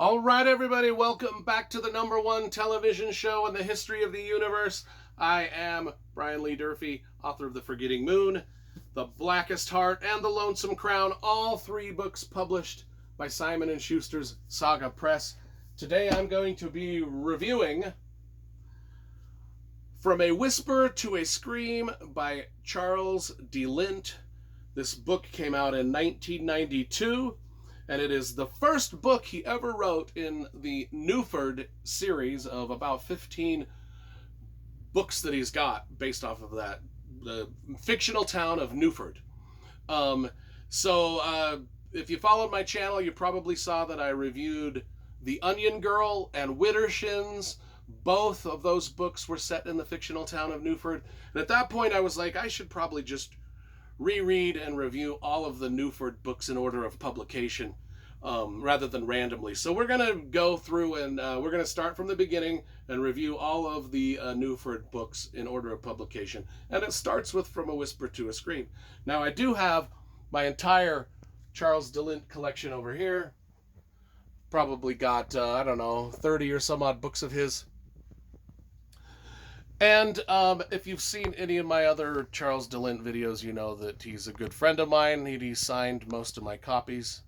All right, everybody, welcome back to the #1 television show in the history of the universe. I am Brian Lee Durfee, author of The Forgetting Moon, The Blackest Heart, and The Lonesome Crown, all three books published by Simon & Schuster's Saga Press. Today I'm going to be reviewing From a Whisper to a Scream by Charles de Lint. This book came out in 1992. And it is the first book he ever wrote in the Newford series of about 15 books that he's got based off of that, the fictional town of Newford. If you followed my channel, you probably saw that I reviewed The Onion Girl and Widdershins. Both of those books were set in the fictional town of Newford. And at that point, I was like, I should probably just reread and review all of the Newford books in order of publication rather than randomly. So we're going to go through and we're going to start from the beginning and review all of the Newford books in order of publication. And it starts with From a Whisper to a Scream. Now, I do have my entire Charles de Lint collection over here. Probably got, 30 or some odd books of his. And if you've seen any of my other Charles de Lint videos, you know that he's a good friend of mine. He signed most of my copies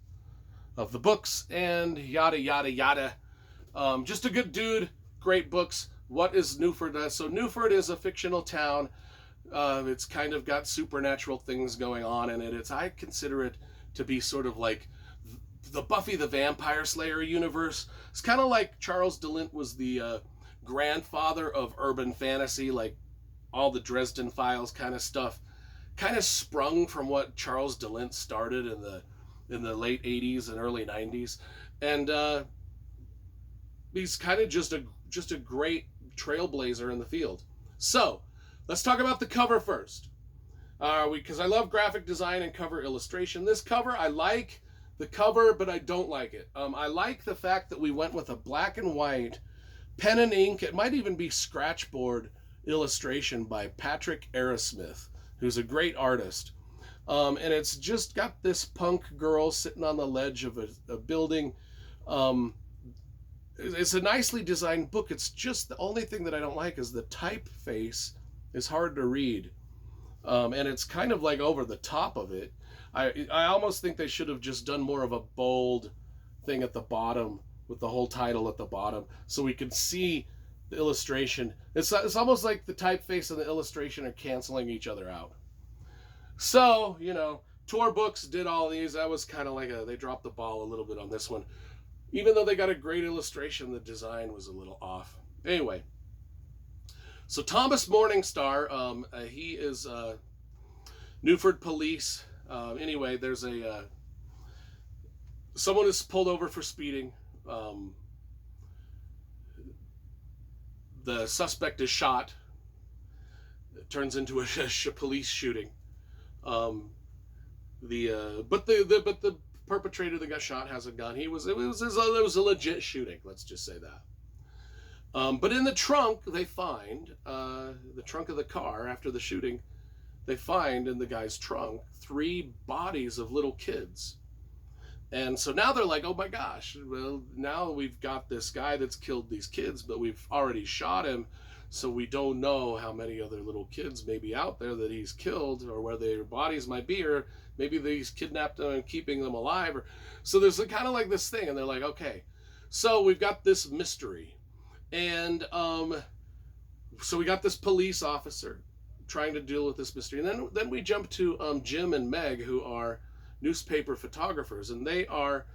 of the books and yada, yada, yada. Just a good dude, great books. What is Newford? So Newford is a fictional town. It's kind of got supernatural things going on in it. I consider it to be sort of like the Buffy the Vampire Slayer universe. It's kind of like Charles de Lint was the grandfather of urban fantasy, like all the Dresden Files kind of stuff, kind of sprung from what Charles de Lint started in the late 80s and early 90s. And he's kind of just a great trailblazer in the field. So let's talk about the cover first, because I love graphic design and cover illustration. This cover, I like the cover, but I don't like it. I like the fact that we went with a black and white pen and ink. It might even be scratchboard illustration by Patrick Arrowsmith, who's a great artist. And it's just got this punk girl sitting on the ledge of a building. It's a nicely designed book. It's just the only thing that I don't like is the typeface is hard to read. And it's kind of like over the top of it. I almost think they should have just done more of a bold thing at the bottom with the whole title at the bottom so we could see the illustration. It's almost like the typeface and the illustration are canceling each other out. So, Tor Books did all these. That was kind of like they dropped the ball a little bit on this one. Even though they got a great illustration, the design was a little off. Anyway, so Thomas Morningstar, he is Newford police. Anyway, there's someone is pulled over for speeding. The suspect is shot. It turns into a police shooting. But the perpetrator that got shot has a gun. It was a legit shooting. Let's just say that. But in the trunk, they find the trunk of the car after the shooting. They find in the guy's trunk 3 bodies of little kids. And so now they're like, oh my gosh, well, now we've got this guy that's killed these kids, but we've already shot him, so we don't know how many other little kids may be out there that he's killed, or where their bodies might be, or maybe he's kidnapped them and keeping them alive. So there's kind of like this thing, and they're like, okay, so we've got this mystery. And so we got this police officer trying to deal with this mystery. And then we jump to Jim and Meg, who are newspaper photographers, and they are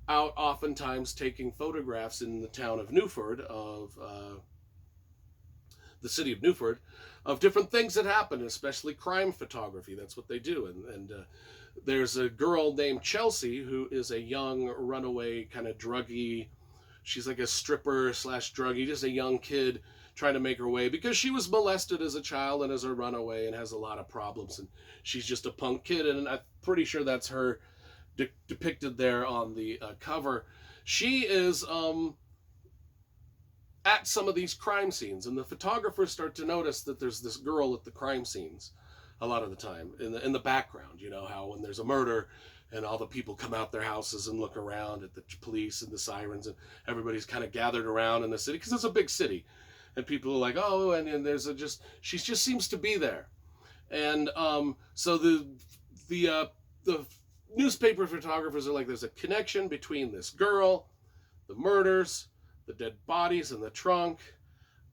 out oftentimes taking photographs in the town of Newford, of the city of Newford, of different things that happen, especially crime photography. That's what they do. And there's a girl named Chelsea who is a young runaway kind of druggie. She's like a stripper / druggie, just a young kid trying to make her way because she was molested as a child and as a runaway and has a lot of problems, and she's just a punk kid, and I'm pretty sure that's her depicted there on the cover. She is at some of these crime scenes, and the photographers start to notice that there's this girl at the crime scenes a lot of the time in the background. How when there's a murder and all the people come out their houses and look around at the police and the sirens, and everybody's kind of gathered around in the city because it's a big city, and people are like, oh, and there's a just she just seems to be there, and so the newspaper photographers are like, there's a connection between this girl, the murders, the dead bodies in the trunk,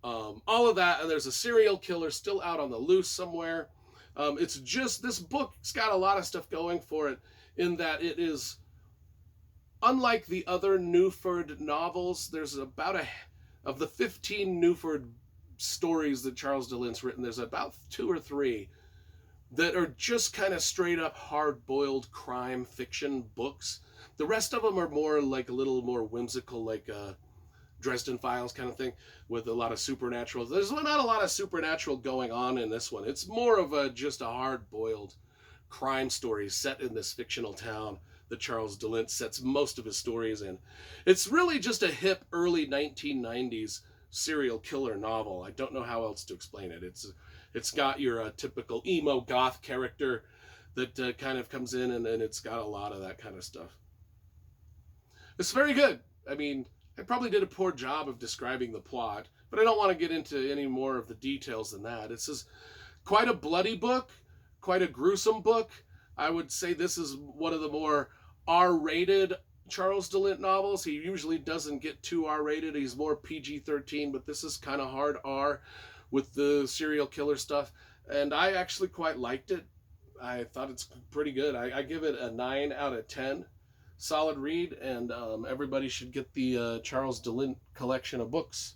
all of that, and there's a serial killer still out on the loose somewhere. It's just, this book's got a lot of stuff going for it, in that it is, unlike the other Newford novels, there's about of the 15 Newford stories that Charles de Lint's written, there's about 2 or 3 that are just kind of straight up hard-boiled crime fiction books. The rest of them are more like a little more whimsical, like Dresden Files kind of thing, with a lot of supernatural. There's not a lot of supernatural going on in this one. It's more of just a hard-boiled crime story set in this fictional town that Charles de Lint sets most of his stories in. It's really just a hip early 1990s serial killer novel. I don't know how else to explain it. It's got your typical emo goth character that kind of comes in, and it's got a lot of that kind of stuff. It's very good. I mean, I probably did a poor job of describing the plot, but I don't want to get into any more of the details than that. It's quite a bloody book, quite a gruesome book. I would say this is one of the more R-rated Charles de Lint novels. He usually doesn't get too R-rated. He's more PG-13, but this is kind of hard R with the serial killer stuff. And I actually quite liked it. I thought it's pretty good. I give it a 9 out of 10. Solid read, and everybody should get the Charles de Lint collection of books.